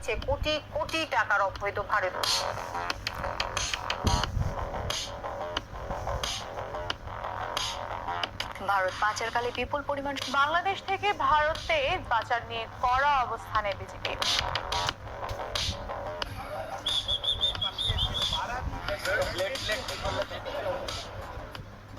দিচ্ছে কোটি কোটি টাকার অবৈধ ভারত। ভারত পাচারকালে বিপুল পরিমাণ বাংলাদেশ থেকে ভারতে পাচার নিয়ে কড়া অবস্থানে বিজেপি।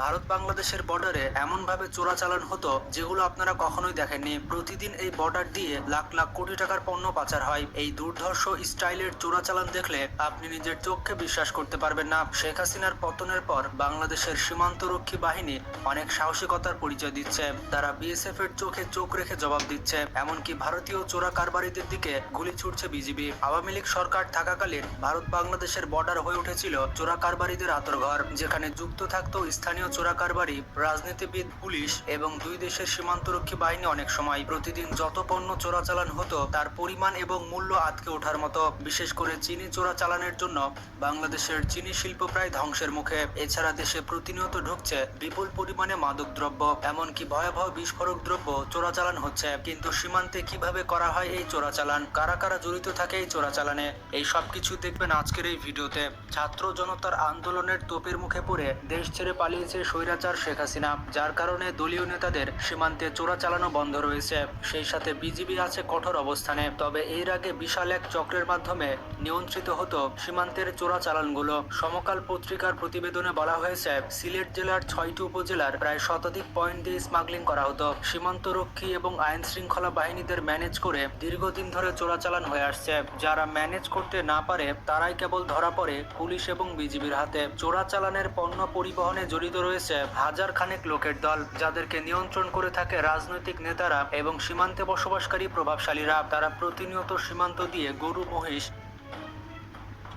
ভারত বাংলাদেশের বর্ডারে এমনভাবে চোরাচালান হতো যেগুলো আপনারা কখনোই দেখেননি। প্রতিদিন এই বর্ডার দিয়ে লাখ লাখ কোটি টাকার পণ্য পাচার হয়। এই দুর্ধর্ষ স্টাইলের চোরাচালান দেখলে আপনি নিজের চোখকে বিশ্বাস করতে পারবেন না। শেখ হাসিনার পতনের পর বাংলাদেশের সীমান্তরক্ষী বাহিনী অনেক সাহসিকতার পরিচয় দিচ্ছে। তারা বিএসএফ এর চোখে চোখ রেখে জবাব দিচ্ছে। এমনকি ভারতীয় চোরা কারবারিদের দিকে গুলি ছুটছে বিজিবি। আওয়ামী লীগ সরকার থাকাকালীন ভারত বাংলাদেশের বর্ডার হয়ে উঠেছিল চোরা কারবারিদের আঁতরঘর, যেখানে যুক্ত থাকতো স্থানীয় চোরা কারবারি, রাজনীতিবিদ, পুলিশ এবং দুই দেশের সীমান্তরক্ষী বাহিনী। অনেক সময় প্রতিদিন যত পণ্য চোরাচালান হতো তার পরিমাণ এবং মূল্য আটকে ওঠার মতো। বিশেষ করে চিনি চোরাচালানের জন্য বাংলাদেশের চিনি শিল্প প্রায় ধ্বংসের মুখে। এছাড়া দেশে প্রতিনিয়ত ঢুকছে বিপুল পরিমাণে মাদক দ্রব্য, এমনকি ভয়াবহ বিস্ফোরক দ্রব্য চোরাচালান হচ্ছে। কিন্তু সীমান্তে কিভাবে করা হয় এই চোরাচালান, কারা কারা জড়িত থাকে এই চোরাচালানে, এই সবকিছু দেখবেন আজকের এই ভিডিওতে। ছাত্র জনতার আন্দোলনের তোপের মুখে পড়ে দেশ ছেড়ে পালিয়েছে স্বৈরাচার শেখ হাসিনা, যার কারণে দলীয় নেতাদের সীমান্তে চোরা চালানো বন্ধ রয়েছে। সেই সাথে বিজিবি আছে কঠোর অবস্থানে। তবে এর আগে বিশাল এক চক্রের মাধ্যমে নিয়ন্ত্রিত হতো সীমান্তের চোরা চালানগুলো। সমকাল পত্রিকার প্রতিবেদনে বলা হয়েছে, সিলেট জেলার 6টি উপজেলার প্রায় শতাধিক পয়েন্ট দিয়ে স্মাগলিং করা হতো। সীমান্তরক্ষী এবং আইন শৃঙ্খলা বাহিনীদের ম্যানেজ করে দীর্ঘদিন ধরে চোরাচালান হয়ে আসছে। যারা ম্যানেজ করতে না পারে তারাই কেবল ধরা পড়ে পুলিশ এবং বিজিবির হাতে। চোরাচালানের পণ্য পরিবহনে জড়িত রয়েছে হাজার খানেক লোকের দল, যাদেরকে নিয়ন্ত্রণ করে থাকে রাজনৈতিক নেতারা এবং সীমান্তে বসবাসকারী প্রভাবশালীরা। তারা প্রতিনিয়ত সীমান্ত দিয়ে গরু, মহিষ,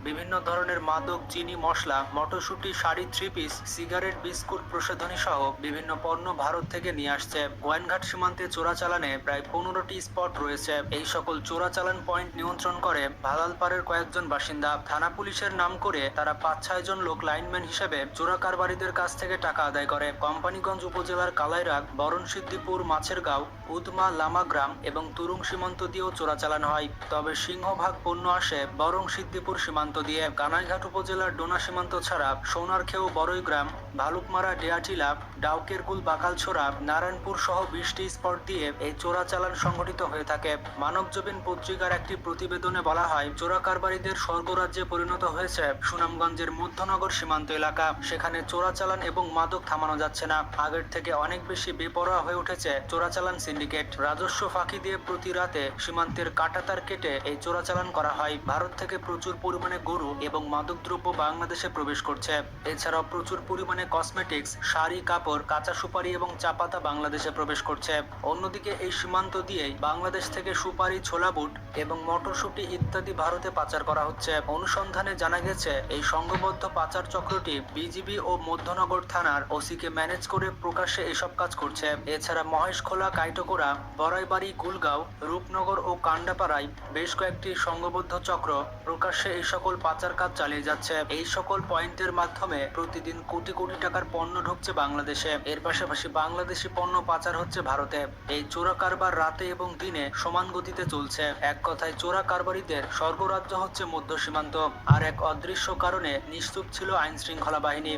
বিভিন্ন ধরনের মাদক, চিনি, মশলা, মটরশুঁটি, sari, three piece, cigarette, biscuit, প্রসাধনী সহ বিভিন্ন পণ্য ভারত থেকে নিয়ে আসছে। গোয়েনঘাট সীমান্তে চোরাচালানে প্রায় 15টি স্পট রয়েছে। এই সকল চোরাচালান পয়েন্ট নিয়ন্ত্রণ করে ভালালপাড়ের কয়েকজন বাসিন্দা। থানা পুলিশের নাম করে তারা 5-6 জন লোক লাইনম্যান হিসেবে চোরা কারবারিদের কাছ থেকে টাকা আদায় করে। কোম্পানীগঞ্জ উপজেলার কালাইরাগ, বরণসিদ্ধিপুর, মাছেরগাঁও, উদমা, লামাগ্রাম এবং তুরুং সীমান্ত দিয়েও চোরাচালান হয়। তবে সিংহভাগ পণ্য আসে বরণসিদ্ধিপুর সীমান্ত দিয়ে। কানাইঘাট উপজেলার ডোনা সীমান্ত ছাড়া সোনারখেউ, বড়ইগ্রাম, ভালুকমারা, ডেয়াটিলা, ডাউকেরকুল, বাকালছোড়া, নারায়ণপুর সহ 20টি স্পট দিয়ে এই চোরাচালান সংঘটিত হয়ে থাকে। মানবজমিন পত্রিকার একটি প্রতিবেদনে বলা হয়, চোরা কারবারিদের স্বর্গরাজ্যে পরিণত হয়েছে সুনামগঞ্জের মধ্যনগর সীমান্ত এলাকা। সেখানে চোরাচালান এবং মাদক থামানো যাচ্ছে না। আগের থেকে অনেক বেশি বেপরোয়া হয়ে উঠেছে চোরাচালান সিন্ডিকেট। রাজস্ব ফাঁকি দিয়ে প্রতি রাতে সীমান্তের কাঁটাতার কেটে এই চোরাচালান করা হয়। ভারত থেকে প্রচুর পরিমাণে গরু এবং মাদকদ্রব্য বাংলাদেশে প্রবেশ করছে। এছাড়াও প্রচুর পরিমাণে কসমেটিক্স, শাড়ি, কাপড়, কাঁচা সুপারি এবং চা পাতা বাংলাদেশে প্রবেশ করছে। অন্যদিকে এই সীমান্ত দিয়েই বাংলাদেশ থেকে সুপারি, ছোলা বুট এবং মটরশুঁটি ইত্যাদি ভারতে পাচার করা হচ্ছে। অনুসন্ধানে জানা গেছে, এই সংঘবদ্ধ পাচার চক্রটি বিজিবি ও মধ্যনগর থানার ওসিকে ম্যানেজ করে প্রকাশ্যে এসব কাজ করছে। এছাড়া মহেশখোলা, কাইটকোড়া, বড়াইবাড়ি, কুলগাঁও, রূপনগর ও কান্ডাপাড়ায় বেশ কয়েকটি সংঘবদ্ধ চক্র প্রকাশ্যে এই সকল পাচার কাজ চালিয়ে যাচ্ছে। এই সকল পয়েন্টের মাধ্যমে প্রতিদিন কোটি কোটি টাকার পণ্য ঢুকছে বাংলাদেশে। এর পাশাপাশি বাংলাদেশি পণ্য পাচার হচ্ছে ভারতে। এই চোরা কারবার রাতে এবং দিনে সমান গতিতে চলছে। এক কথায় চোরা কারবারিদের স্বর্গরাজ্য হচ্ছে মধ্য সীমান্ত। আর এক অদৃশ্য কারণে নিশ্চুপ ছিল আইন শৃঙ্খলা বাহিনী।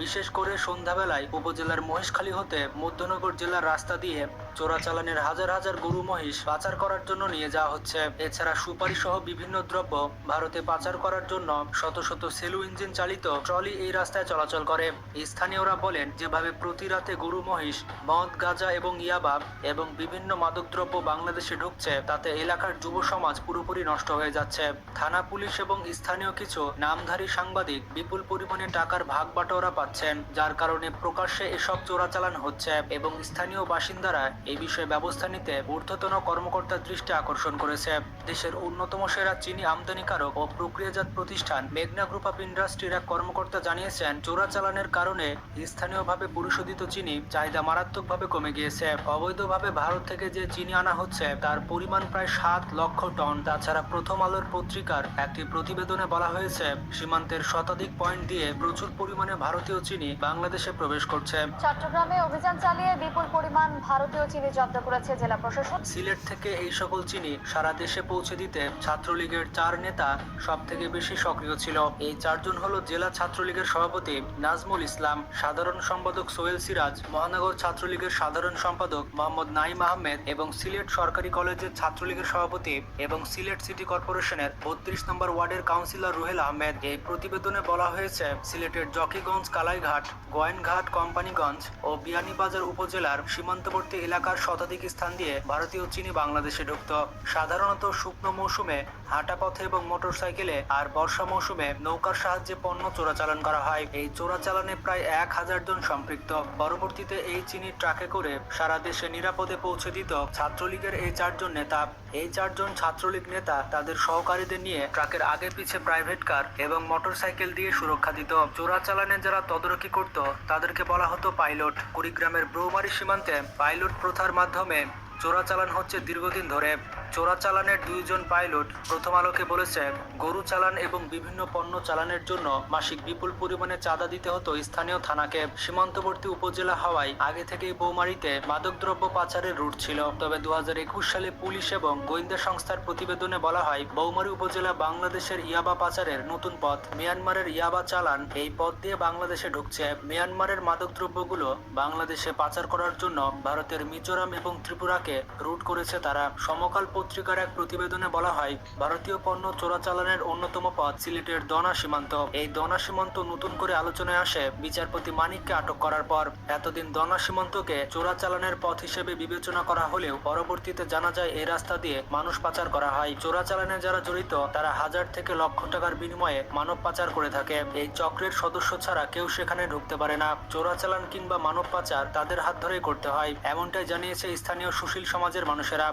বিশেষ করে সন্ধ্যাবেলায় উপজেলার মহেশখালী হতে মধ্যনগর জেলার রাস্তা দিয়ে চোরাচালানের হাজার হাজার গরু, মহিষ পাচার করার জন্য নিয়ে যাওয়া হচ্ছে। এছাড়া সুপারি সহ বিভিন্ন দ্রব্য ভারতে পাচার করার জন্য শত শত সেলু ইঞ্জিন চালিত ট্রলি এই রাস্তায় চলাচল করে। স্থানীয়রা বলেন, যেভাবে প্রতি রাতে গরু, মহিষ, মদ, গাঁজা এবং ইয়াবা এবং বিভিন্ন মাদকদ্রব্য বাংলাদেশে ঢুকছে, তাতে এলাকার যুব সমাজ পুরোপুরি নষ্ট হয়ে যাচ্ছে। থানা পুলিশ এবং স্থানীয় কিছু নামধারী সাংবাদিক বিপুল পরিমাণে টাকার ভাগ বাটোয়ারা পাচ্ছেন, যার কারণে প্রকাশ্যে এসব চোরাচালান হচ্ছে এবং স্থানীয় বাসিন্দারা এই বিষয়ে ব্যবস্থা নিতে ঊর্ধ্বতন কর্মকর্তার দৃষ্টি আকর্ষণ করেছে। দেশের অন্যতম সেরা চিনি আমদানিকারক ও প্রক্রিয়াজাত প্রতিষ্ঠান মেঘনা গ্রুপ অফ ইন্ডাস্ট্রির এক কর্মকর্তা জানিয়েছেন, চোরাচালানের কারণে স্থানীয়ভাবে পরিশোধিত চিনি চাহিদা মারাত্মকভাবে কমে গিয়েছে। অবৈধভাবে ভারত থেকে যে চিনি আনা হচ্ছে তার পরিমাণ প্রায় 7 লক্ষ টন। তাছাড়া প্রথম আলোর পত্রিকার একটি প্রতিবেদনে বলা হয়েছে, সীমান্তের শতাধিক পয়েন্ট দিয়ে প্রচুর পরিমাণে ভারতীয় চিনি বাংলাদেশে প্রবেশ করছে। চট্টগ্রামে অভিযান চালিয়ে বিপুল পরিমাণ ভারতীয় চিনি জব্দ করেছে জেলা প্রশাসন। সিলেট থেকে এই সকল চিনি সারা দেশে পৌঁছে দিতে ছাত্রলীগের 4 নেতা সব থেকে বেশি সক্রিয় ছিল। এই 4 জন হলো জেলা ছাত্রলীগের সভাপতি নাজমুল ইসলাম, সাধারণ সম্পাদক সোহেল সিরাজ, মহানগর ছাত্রলীগের সাধারণ সম্পাদক মোহাম্মদ নাইম আহমেদ এবং সিলেট সরকারি কলেজের ছাত্রলীগের সভাপতি এবং সিলেট সিটি কর্পোরেশনের 32 নম্বর ওয়ার্ডের কাউন্সিলর রুহেল আহমেদ। এই প্রতিবেদনে বলা হয়েছে, সিলেটের জকিগঞ্জ, কালাইঘাট, গোয়াইনঘাট, কোম্পানিগঞ্জ ও বিয়ানীবাজার উপজেলার সীমান্তবর্তী এলাকার শতাধিক স্থান দিয়ে ভারতীয় চিনি বাংলাদেশে ঢুকত। সাধারণত শুকনো মৌসুমে হাঁটা পথে এবং মোটরসাইকেলে আর বর্ষা মৌসুমে নৌকার সাহায্যে পণ্য চোরাচালান করা হয়। এই চোরাচালানে প্রায় 1000 জন সম্পৃক্ত। পরবর্তীতে এই চিনি ট্রাকে করে সারা দেশে নিরাপদে পৌঁছে দিত ছাত্রলীগের এই 4 জন নেতা। এই 4 জন ছাত্রলীগ নেতা তাদের সহকারীদের নিয়ে ট্রাকের আগে পিছে প্রাইভেট কার এবং মোটরসাইকেল দিয়ে সুরক্ষা দিত। চোরাচালানে যারা তদারকি করত তাদেরকে বলা হতো পাইলট। কুড়িগ্রামের ব্রহ্মারী সীমান্তে পাইলট প্রথার মাধ্যমে চোরাচালান হচ্ছে দীর্ঘদিন ধরে। চোরাচালানের 2 জন পাইলট প্রথম আলোকে বলেছে, গরু চালান এবং বিভিন্ন পণ্য চালানের জন্য মাসিক বিপুল পরিমাণে চাঁদা দিতে হতো স্থানীয় থানাকে। সীমান্তবর্তী উপজেলা হওয়ায় আগে থেকেই বৌমারীতে মাদকদ্রব্য পাচারের রুট ছিল। তবে 2021 সালে পুলিশ এবং গোয়েন্দা সংস্থার প্রতিবেদনে বলা হয়, বৌমারী উপজেলা বাংলাদেশের ইয়াবা পাচারের নতুন পথ। মিয়ানমারের ইয়াবা চালান এই পথ দিয়ে বাংলাদেশে ঢুকছে। মিয়ানমারের মাদকদ্রব্যগুলো বাংলাদেশে পাচার করার জন্য ভারতের মিজোরাম এবং ত্রিপুরাকে রুট করেছে তারা। সমকাল পত্রিকার এক প্রতিবেদনে বলা হয়, ভারতীয় পণ্য চোরাচালানের অন্যতম পথ সিলেটের দনা সীমান্ত। এই দনা সীমান্ত নতুন করে আলোচনায় আসে বিচারপতি মানিককে আটক করার পর। এতদিন দনা সীমান্তকে চোরাচালানের পথ হিসেবে বিবেচনা করা হলেও পরবর্তীতে জানা যায় এই রাস্তা দিয়ে মানুষ পাচার করা হয়। চোরাচালানে যারা জড়িত তারা 1000 থেকে লক্ষ টাকার বিনিময়ে মানব পাচার করে থাকে। এই চক্রের সদস্য ছাড়া কেউ সেখানে ঢুকতে পারে না। চোরাচালান কিংবা মানব পাচার তাদের হাত ধরেই করতে হয়, এমনটাই জানিয়েছে স্থানীয় সুশীল সমাজের মানুষেরা।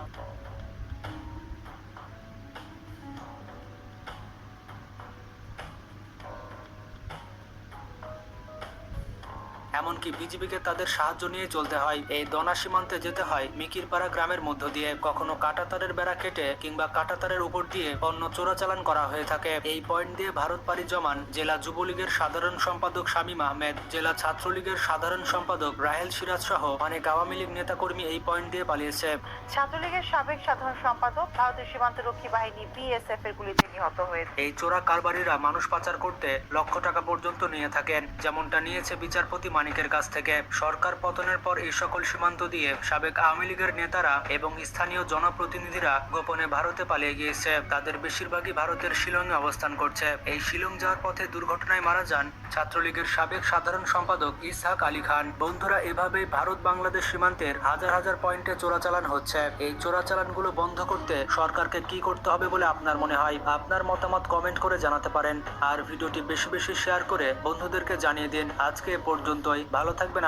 এমনকি বিজিবিকে তাদের সাহায্য নিয়ে চলতে হয়। এই দনা সীমান্তে যেতে হয় মিকিরপাড়া গ্রামের মধ্য দিয়ে। কখনো কাঁটাতারের বেড়া কেটে কিংবা কাঁটাতারের উপর দিয়ে পণ্য চোরাচালান করা হয়ে থাকে। এই পয়েন্ট দিয়ে ভারত পাড়ি জমান জেলা যুবলীগের সাধারণ সম্পাদক শামীম আহমেদ, জেলা ছাত্রলীগের সাধারণ সম্পাদক রাহেল সিরাজ সহ অনেক আওয়ামী লীগ নেতাকর্মী এই পয়েন্ট দিয়ে পালিয়েছে। ছাত্রলীগের সাবেক সাধারণ সম্পাদক ভারতের সীমান্তরক্ষী বাহিনী বিএসএফ এর গুলিতে নিহত হয়েছে। এই চোরা কারবারিরা মানুষ পাচার করতে লক্ষ টাকা পর্যন্ত নিয়ে থাকেন, যেমনটা নিয়েছে বিচারপতি মানিকের কাছ থেকে। সরকার পতনের পর এই সকল সীমান্ত দিয়ে সাবেক আওয়ামী লীগের নেতারা এবং স্থানীয় জনপ্রতিনিধিরা গোপনে ভারতে পালিয়ে গিয়েছে। তাদের বেশিরভাগই ভারতের শিলংয়ে অবস্থান করছে। এই শিলং যাওয়ার পথে দুর্ঘটনায় মারা যান ছাত্রলীগের সাবেক সাধারণ সম্পাদক ইসহাক আলী খান। বন্ধুরা, এভাবেই ভারত বাংলাদেশ সীমান্তের হাজার হাজার পয়েন্টে চোরাচালান হচ্ছে। এই চোরাচালানগুলো বন্ধ করতে সরকারকে কি করতে হবে বলে আপনার মনে হয়? আপনার মতামত কমেন্ট করে জানাতে পারেন। আর ভিডিওটি বেশি বেশি শেয়ার করে বন্ধুদেরকে জানিয়ে দিন। আজকে এ পর্যন্তই। ভালো থাকবেন।